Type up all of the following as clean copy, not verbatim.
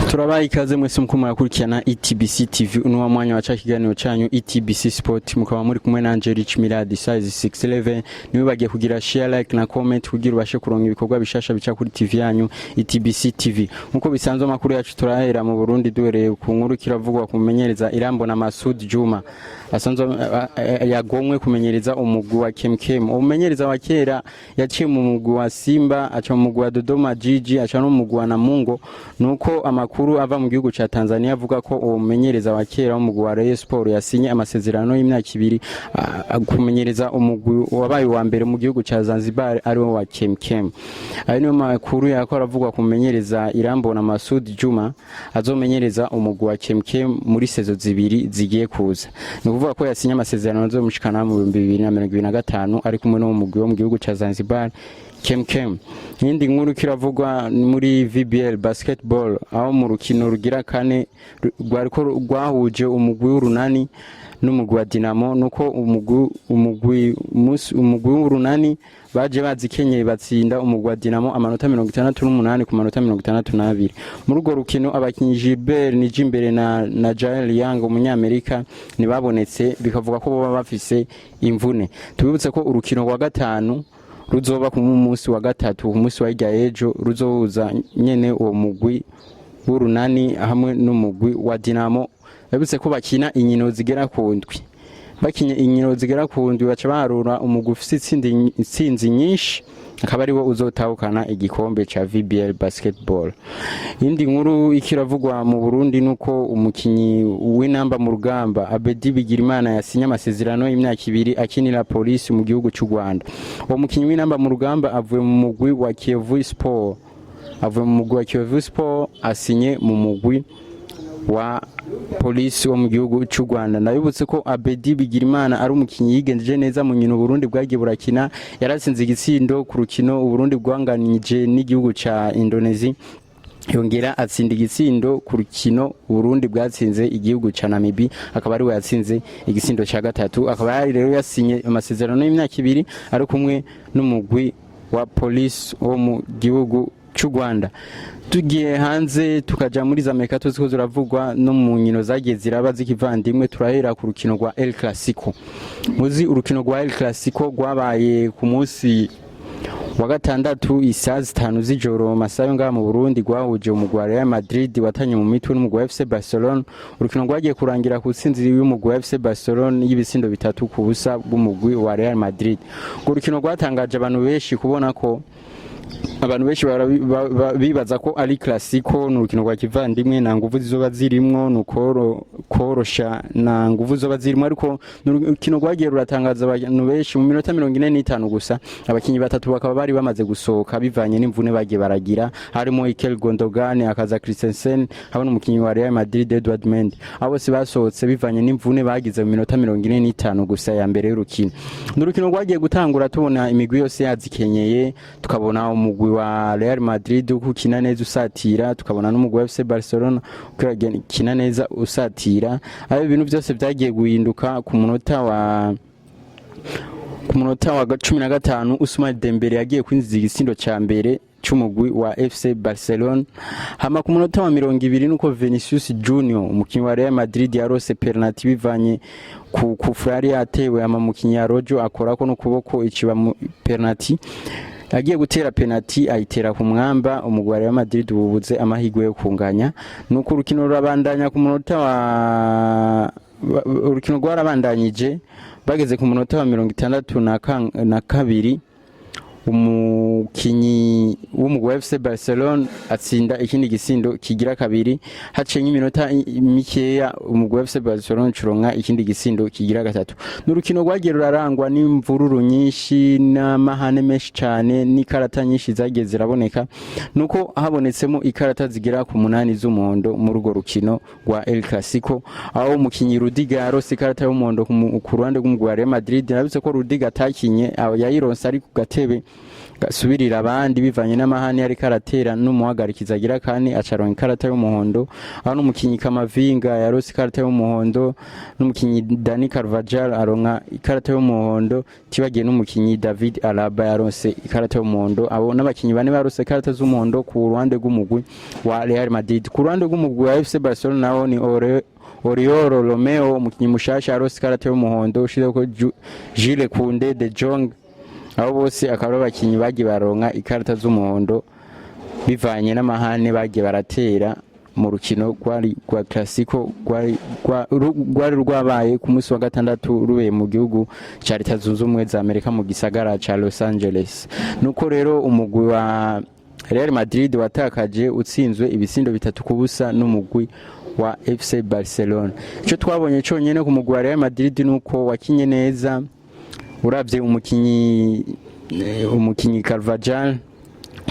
Turabaye ikaze mwese muko murakurikirana ETBC TV uno mwanya wa kiganiro cyanyu ETBC Sport mukaba muri kumwe na Angel Chmiradi size 611 niwe bagiye kugira share like na comment kugira ubashe kuronka ibikorwa bishasha bica kuri TV yanyu ETBC TV nkuko bisanzwe makuru yacu turahera mu Burundi duhereye ku nkuru kiravugwa kumenyereza Irambo na Masud Juma asanzwe yagomwe kumenyereza umugwi wa KMKM umenyereza wa kera yaciye mu mugwi wa Simba aca mu mugwi wa Dodoma Jiji aca no mu mugwi wa Namungo nuko amakuru ava mu gihugu ca Tanzania avuga ko umenyereza wa kera w'umugwi wa Rayon Sport yasinye amasezerano y'imyaka 2 kumenyereza umugwi wabaye wa mbere mu gihugu ca Zanzibar ari wo wa KMKM. Ayo niyo makuru yakora avugwa kumenyereza Irambo na Masud Juma azomenyereza umugwi wa KMKM muri sezo zibiri zigiye kuza. Ni kuvuga ko yasinye amasezerano azomushikana mu 2025 ari kumwe no mu mugwi wo mu gihugu ca Zanzibar KMKM. Hindi nkuru kiravugwa muri VBL basketball aho mu rukino rugira kane rwahuje umugwi w'urunani n'umugwi wa Dinamo nuko umugwi w'urunani baje bazikenyeye batsinda umugwi wa Dinamo amanota 68 ku manota 62. Muri urwo rukino abakinyi Gilbert Nijimbere na Jael Young umunyamerika nibabonetse bikavuga ko baba bafise imvune. Tubibutse ko urukino wa gatanu ruzoba ku munsi wa gatatu umunsi wa ejo ruzohuza nyene uwo mugwi w'urunani hamwe n'umugwi wa Dinamo. Yabutse ko bakina inkino zigera ku ndwi bakinye inkino zigera ku ndwi baca barura umugwi ufite intsinzi nyinshi akaba ari wo uzotahukana igikombe ca VBL basketball. Indi nkuru ikiravugwa mu Burundi nuko umukinyi w'inamba mu rugamba Abedi Bigirimana yasinye amasezerano y'imyaka 2 akinira polisi mu gihugu cy'u Rwanda. Uwo mukinyi w'inamba mu rugamba avuye mu mugwi wa Kiyovu Sport asinye mu mugwi wa polisi wo mu gihugu cy'u Rwanda. Ndabibutse ko Abedi Bigirimana ari umukinyi yigenjeje neza mu nkino Burundi bwagiye burakina yarasinze igitsindo ku rukino Burundi bwanganije n'igihugu ca Indonesia yongera atsinda igitsindo ku rukino Burundi bwatsinze igihugu ca Namibia akaba ari we yatsinze igitsindo ca gatatu akaba yari rero yasinye amasezerano y'imyaka 2 ari kumwe n'umugwi wa polisi wo mu gihugu cy'u Rwanda. Tugiye hanze tukaja muri za Amerika tuziko zuravugwa no mu nkino zagiye ziraba zikivandimwe turahera ku rukino rwa El Clasico. Muzi urukino rwa El Clasico rwabaye ku munsi wa gatandatu isaha 5 z'ijoro masayo ngaha mu Burundi rwahuje umugwi wa Real Madrid watanye mu mitwe n'umugwi wa FC Barcelona. Urukino rwagiye kurangira ku tsinzi y'umugwi wa FC Barcelona y'ibisindo 3 ku busa bw'umugwi wa Real Madrid. Urukino rwatangaje abantu benshi kubona ko abantu benshi bibaza ko ari Clasico n'urukino rwa kivandimwe na nguvu zizoba zirimwo nukoro korosha na nguvu zoba zirimo ariko n'urukino rwagiye ruratangaza abantu benshi mu minota 45 gusa abakinyi batatu bakaba bari bamaze gusohoka bivanye n'imvune bagiye baragira harimo Iker Gundogan akaza Christensen hamwe n'umukinyi wa Real Madrid Edouard Mendy abo se basohotse bivanye n'imvune bagize mu minota 45 gusa ya mbere y'urukino. N'urukino rwagiye gutangura tubona imigwi yose yazikenyeye tukabona umugwi wa Real Madrid ukina neza usatira tukabona n'umugwi wa FC Barcelona ukina neza usatira ayo ibintu byose byagiye guhinduka ku munota wa 15 Ousmane Dembele yagiye kwinjiza igisindo ca mbere cy'umugwi wa FC Barcelona hama ku munota wa 20 nuko Vinicius Junior umukinyi wa Real Madrid yarose penalty bivanye ku Ferrari yatewe ama mukinyi ya Rojo akorako no kuboko iciba penalty agiye gutera penalty ayitera ku mwamba umugwi wa Real Madrid ububuze amahigwe yo kunganya nuko urukino rurabandanya ku munota wa urukino rwarabandanyije bageze ku munota wa 62 umukinyi w'umugwi wa FC Barcelona atsinda ikindi gisindo kigira kabiri hacenye iminota mikeya umugwi wa FC Barcelona curonka ikindi gisindo kigira gatatu. N'urukino rwagiye rurarangwa n'imvururu nyinshi n'amahane menshi cyane n'ikarata nyinshi zagiye ziraboneka nuko habonetsemo ikarata zigira ku 8 z'umuhondo muri urwo rukino rwa El Clasico aho umukinyi Rudiger yarose ikarata y'umuhondo ku ruhande rw'umugwi wa Real Madrid. Nabitse ko Rudiger atakinye yayironse ari ku gatebe gasubirira abandi bivanye n'amahani yari karatera n'umuhagarikiza agira kandi acaronka ikarata y'umuhondo aho n'umukinyi Kamavinga yarose ikarata y'umuhondo n'umukinyi Dani Carvajal aronka ikarata y'umuhondo tibagiye n'umukinyi David Alaba yarose ikarata y'umuhondo abo n'abakinyi bane barose ikarata z'umuhondo ku ruhande rw'umugwi wa Real Madrid ku ruhande rw'umugwi wa FC Barcelona naho ni Oriol Romeo umukinyi mushasha yarose ikarata y'umuhondo ushireko Jules Koundé de Jong abo bose akaba abakinyi bagiye baronka ikarata z'umuhondo bivanye n'amahane bagiye baratera mu rukino rwa Clasico rwari rwabaye ku munsi wa gatandatu rubeye mu gihugu ca Leta Zunze Ubumwe za Amerika mu gisagara ca Los Angeles. Nuko rero umugwi wa Real Madrid watakaje utsinzwe ibisindo 3-0 n'umugwi wa FC Barcelona. Ico twabonye cyonyene ku mugwi wa Real Madrid nuko wakinye neza uravye umukinyi Carvajal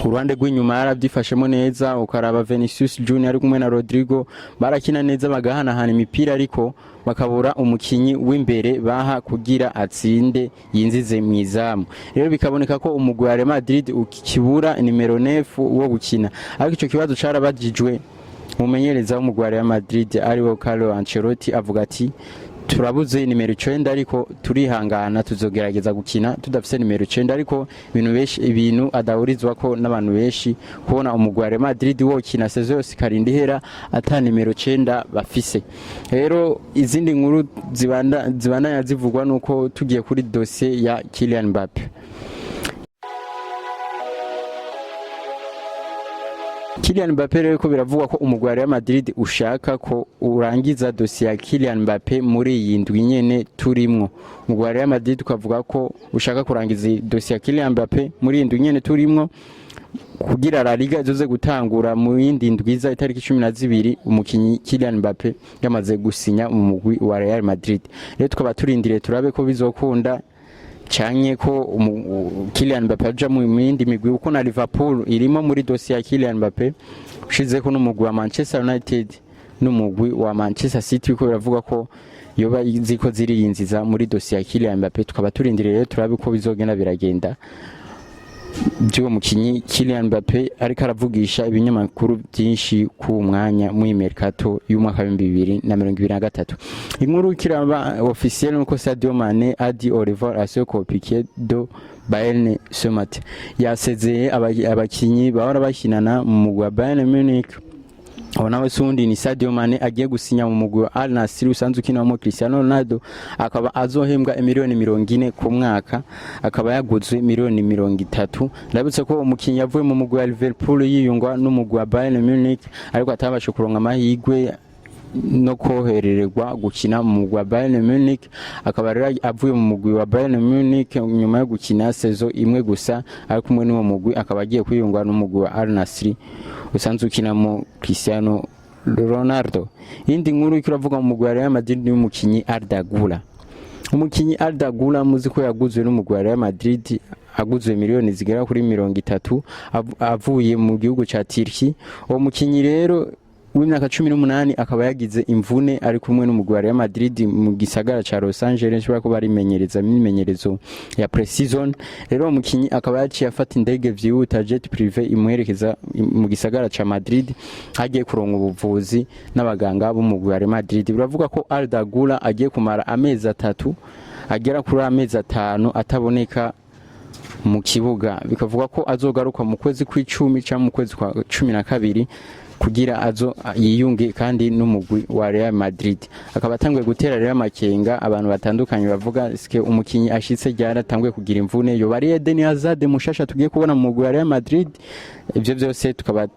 ku ruhande rw'inyuma yarabyifashemo neza ukaraba Vinicius Junior ari kumwe na Rodrigo barakina neza bagahanahana imipira ariko bakabura umukinyi w'imbere baha kugira atsinde yinzize mu izamu rero bikaboneka ko umugwi wa Real Madrid ukibura nimero 9 wo gukina ariko ico kibazo carabajijwe mumenyereza w'umugwi wa Real Madrid ariwo Carlo Ancelotti avuga ati turabuze nimero 9 ariko turihangana tuzogerageza gukina tudafise nimero 9 ariko ibintu adahurizwa ko n'abantu benshi kubona umugwi wa Real Madrid wo kina saison yose karindi hera ata nimero 9 bafise rero izindi nkuru zibandanya zivugwa nuko tugiye kuri dossier ya Kylian Mbappe. Kylian Mbappe rero ko biravugwa ko umugwi wa Real Madrid ushaka ko urangiza dossier ya Kylian Mbappe muri iyi ndwi nyene turimwo. Umugwi wa Real Madrid ukavuga ko ushaka kurangiza dossier ya Kylian Mbappe muri iyi ndwi nyene turimwo kugira La Liga izoze gutangura mu yindi ndwiza itariki 12 umukinyi Kylian Mbappe yamaze gusinya mu mugwi wa Real Madrid. Rero tukaba turindire turabe ko bizokunda cyanye ko Kylian Mbappe aja mu yindi migwi uko na Liverpool irimo muri dossier ya Kylian Mbappe ushize ko n'umugwi wa Manchester United n'umugwi wa Manchester City ko biravuga ko yoba ziko ziriyinziza muri dossier ya Kylian Mbappe tukaba turindiriye rero turabe ko bizogenda biragenda byo mukinyi Kylian Mbappe ariko aravugisha ibinyamakuru byinshi ku mwanya mu mercato y'umwaka wa 2023 inkuru kiraba officiel nuko Sadio Mane adi Oliver Asoko Piqué do Bayern ce matin yasezeye abakinyi bahora bashinana mu mugwi wa Bayern Munich nawe sundi ni Sadio Mane agiye gusinya mu mugwi wa Al Nassr usanzwe ukinamo Cristiano Ronaldo akaba azohembwa miliyoni 40 ku mwaka akaba yaguzwe miliyoni 30 ndabutse ko umukinyi yavuye mu mugwi wa Liverpool yiyungwa n'umugwi wa Bayern Munich ariko atabasha kuronka amahirwe no koherererwa gukina mu mugwi wa Bayern Munich akaba rero avuye mu mugwi wa Bayern Munich nyuma yo gukina saison imwe gusa ariko kumwe n'uwo mugwi akaba agiye kwiyungwa n'umugwi wa Al Nassr usanzwe ukinamo Cristiano Ronaldo. Indi nkuru ikiravuga mu mugwi wa Real Madrid n'umukinyi Arda Güler. Umukinyi Arda Güler muzi ko yaguzwe n'umugwi wa Real Madrid aguzwe miliyoni zigera kuri 30 avuye mu gihugu ca Turkey. Uwo mukinyi rero w'imyaka 18 akaba yagize imvune ari kumwe n'umugwi wa Real Madrid mu gisagara ca Los Angeles bako barimenyereza imimenyerezo ya pre-season rero umukinyi akaba yaciye afata indege vyihuta jet privé imuherekeza mu gisagara ca Madrid hagiye kuronka ubuvuzi n'abaganga bo mu Real Madrid biravuga ko Arda Güler agiye kumara amezi 3 agera kuri amezi 5 ataboneka mu kibuga bikavuga ko azogaruka mu kwezi kw'icumi cyangwa mu kwezi kwa 12 kugira azo yiyunge kandi n'umugwi wa Real Madrid akaba atangwe gutera rero amakenga abantu batandukanye bavuga iske umukinyi ashitse ryara tangwe kugira imvune yo bari Eden Hazard mushasha tugiye kubona mu mugwi wa Real Madrid ibyo byose tukaba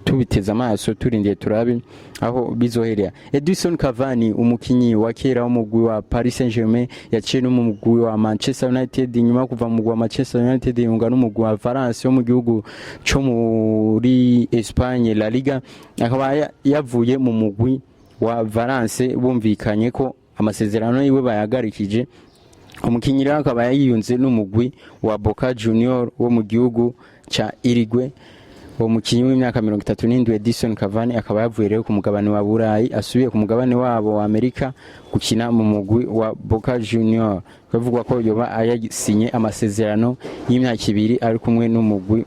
tubiteza amaso turindiye turabe aho bizoherera. Edison Cavani umukinyi wa kera wo mugwi wa Paris Saint-Germain yaciye no mu mugwi wa Manchester United nyuma kuva mu mugwi wa Manchester United yunga no mugwi wa Valence yo mu gihugu cyo muri Espagne La Liga akaba yavuye mu mugwi wa Valence bumvikanye ko amasezerano yiwe bayagarikije umukinyi rero akaba yiyunze n'umugwi wa Boca Junior wo mu gihugu cha Uruguay uwo mukinyi w'imyaka 37 Edison Cavani akaba yavuye rero ku mugabane wa Burayi asubiye ku mugabane wabo wa Amerika gukina mu mugwi wa Boca Junior. Bavugwa ko yoba ayasinye amasezerano y'imyaka 2 ari kumwe n'umugwi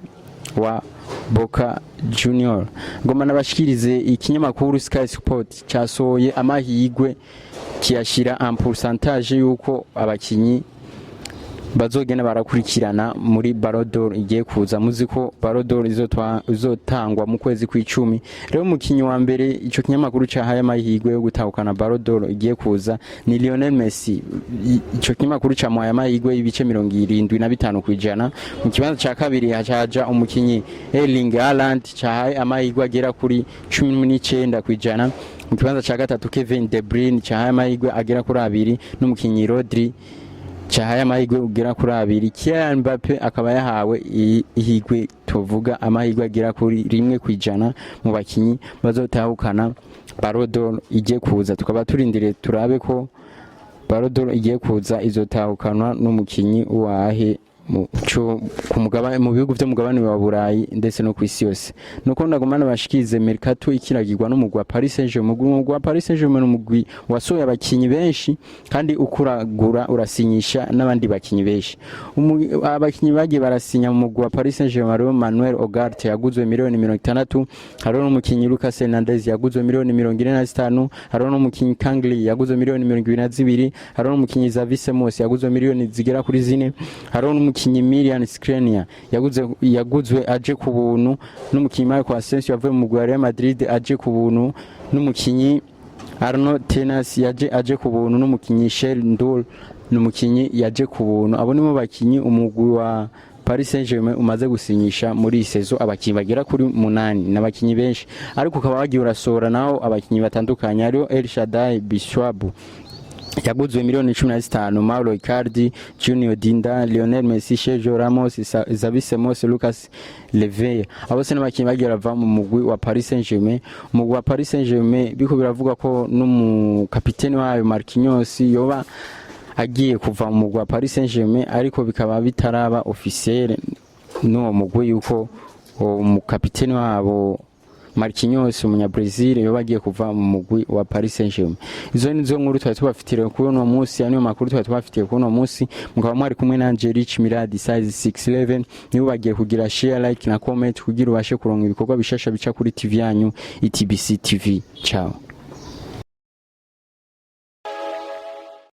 wa Boca Junior. Ngoma nabashikirize ikinyamakuru Sky Sport cyasohoye amahigwe kiyashira en pourcentage yuko abakinyi bazogenda barakurikirana muri Ballon d'Or igiye kuza. Muziko Ballon d'Or izotangwa mu kwezi kw'icumi. Rero umukinyi wa mbere ico kinyamakuru cyahaye amahigwe yo gutahukana Ballon d'Or igiye kuza ni Lionel Messi. Ico kinyamakuru cyamuhaye amahigwe y'ibice 75 kwijana. Mu kibanza ca kabiri hacaja umukinyi Erling Haaland cyahaye amahigwe agera kuri 19 kwijana. Mu kibanza ca gatatu Kevin De Bruyne cyahaye amahigwe agera kuri 2 n'umukinyi Rodri cyahaye amahigwe ugera kuri 2. Kylian Mbappe akaba yahawe ihigwe tuvuga amahigwe agera kuri 1 kwijana mu bakinyi bazotahukana Ballon d'Or igiye kuza. Tukaba turindire turabe ko Ballon d'Or igiye kuza izotahukanwa n'umukinyi wahe ku mugabane mu bihugu byo mugabane wa Burayi ndetse no kwisi yose. Nuko ndagumana bashikize Mercato ikiragirwa n'umugwi wa Paris Saint-Germain. Umugwi wa Paris Saint-Germain umugwi wasohoye abakinyi benshi kandi ukuragura urasinyisha n'abandi bakinyi benshi. Abakinyi bagiye barasinya mu mugwi wa Paris Saint-Germain Manuel Ugarte yaguzwe miliyoni 60, hariho n'umukinyi Lucas Hernandez yaguzwe miliyoni 45, hariho n'umukinyi Kangli yaguzwe miliyoni 22, hariho n'umukinyi Xavi Simons yaguzwe miliyoni zigera kuri 4, hariho n'umukinyi Miriam Skriniar yaguzwe aje ku buntu, n'umukinyi Marco Asensio yavuye mu mugwi wa Real Madrid aje ku buntu, n'umukinyi Arnaud Tenas aje ku buntu, n'umukinyi Shel Ndol n'umukinyi yaje ku buntu. Abo nimo bakinyi umugwi wa Paris Saint-Germain umaze gusinyisha muri sezo abakinyi bagera kuri 8 n'abakinyi benshi, ariko ukaba wagiye urasora naho abakinyi batandukanye. Ariyo El Shaddai Bishwabu yaguzwe miliyoni 15, Mauro Icardi, Junior Dinda, Lionel Messi, Sergio Ramos, Xavi Simons, Lucas Leveye. Abo se n'abakinyi bagiye bava mu mugwi wa Paris Saint-Germain. Umugwi wa Paris Saint-Germain biko biravuga ko n'umu kapiteni wayo Marquinhos yoba agiye kuva mu mugwi wa Paris Saint-Germain, ariko bikaba bitaraba officiel no mugwi yuko mu kapiteni wabo Marquinhos umunyabrazil yoba agiye kuva mu mugwi wa Paris Saint-Germain. Izo nizo nkuru twari tubafitire kuri uno munsi, ano makuru twari tubafitiye kuri uno munsi. Mukaba mwari kumwe na Rich Miradi size 611. Niba bagiye kugira share, like na comment kugira ubashe kuronka ibikorwa bishasha bica kuri TV yanyu ITBC TV. Ciao.